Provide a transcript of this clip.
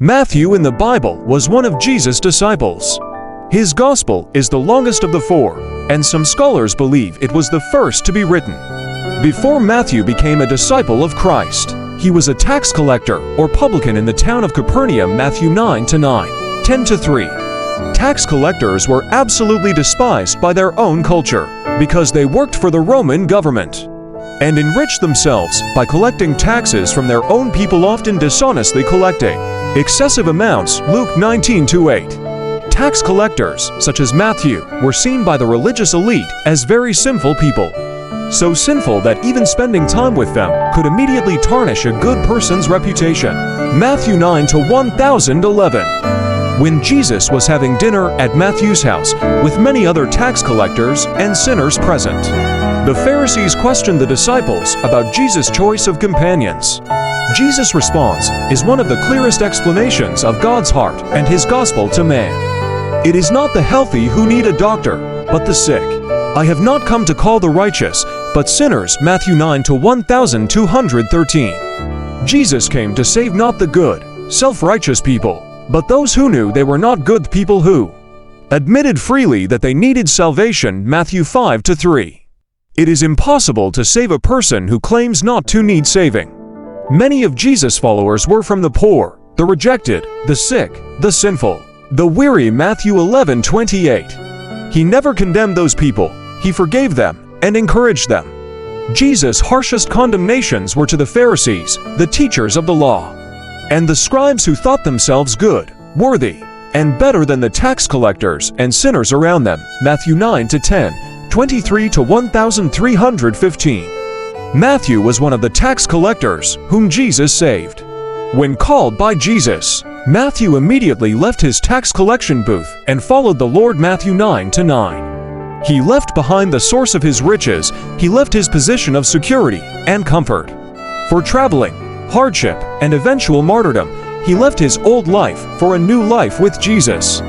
Matthew in the Bible was one of Jesus' disciples. His gospel is the longest of the four, and some scholars believe it was the first to be written. Before Matthew became a disciple of Christ, he was a tax collector or publican in the town of Capernaum. Matthew 9-9, 10-3. Tax collectors were absolutely despised by their own culture because they worked for the Roman government and enriched themselves by collecting taxes from their own people, often dishonestly collecting excessive amounts. Luke 19-8. Tax collectors, such as Matthew, were seen by the religious elite as very sinful people. So sinful that even spending time with them could immediately tarnish a good person's reputation. Matthew 9-1011. When Jesus was having dinner at Matthew's house with many other tax collectors and sinners present, the Pharisees questioned the disciples about Jesus' choice of companions. Jesus' response is one of the clearest explanations of God's heart and His gospel to man. It is not the healthy who need a doctor, but the sick. I have not come to call the righteous, but sinners. Matthew 9-1213. Jesus came to save not the good, self-righteous people, but those who knew they were not good people, who admitted freely that they needed salvation. Matthew 5-3. It is impossible to save a person who claims not to need saving. Many of Jesus' followers were from the poor, the rejected, the sick, the sinful, the weary. Matthew 11:28. He never condemned those people. He forgave them and encouraged them. Jesus' harshest condemnations were to the Pharisees, the teachers of the law, and the scribes who thought themselves good, worthy, and better than the tax collectors and sinners around them. Matthew 9-10, 23-1315. Matthew was one of the tax collectors whom Jesus saved. When called by Jesus, Matthew immediately left his tax collection booth and followed the Lord. Matthew 9-9. He left behind the source of his riches. He left his position of security and comfort. For traveling, hardship, and eventual martyrdom, he left his old life for a new life with Jesus.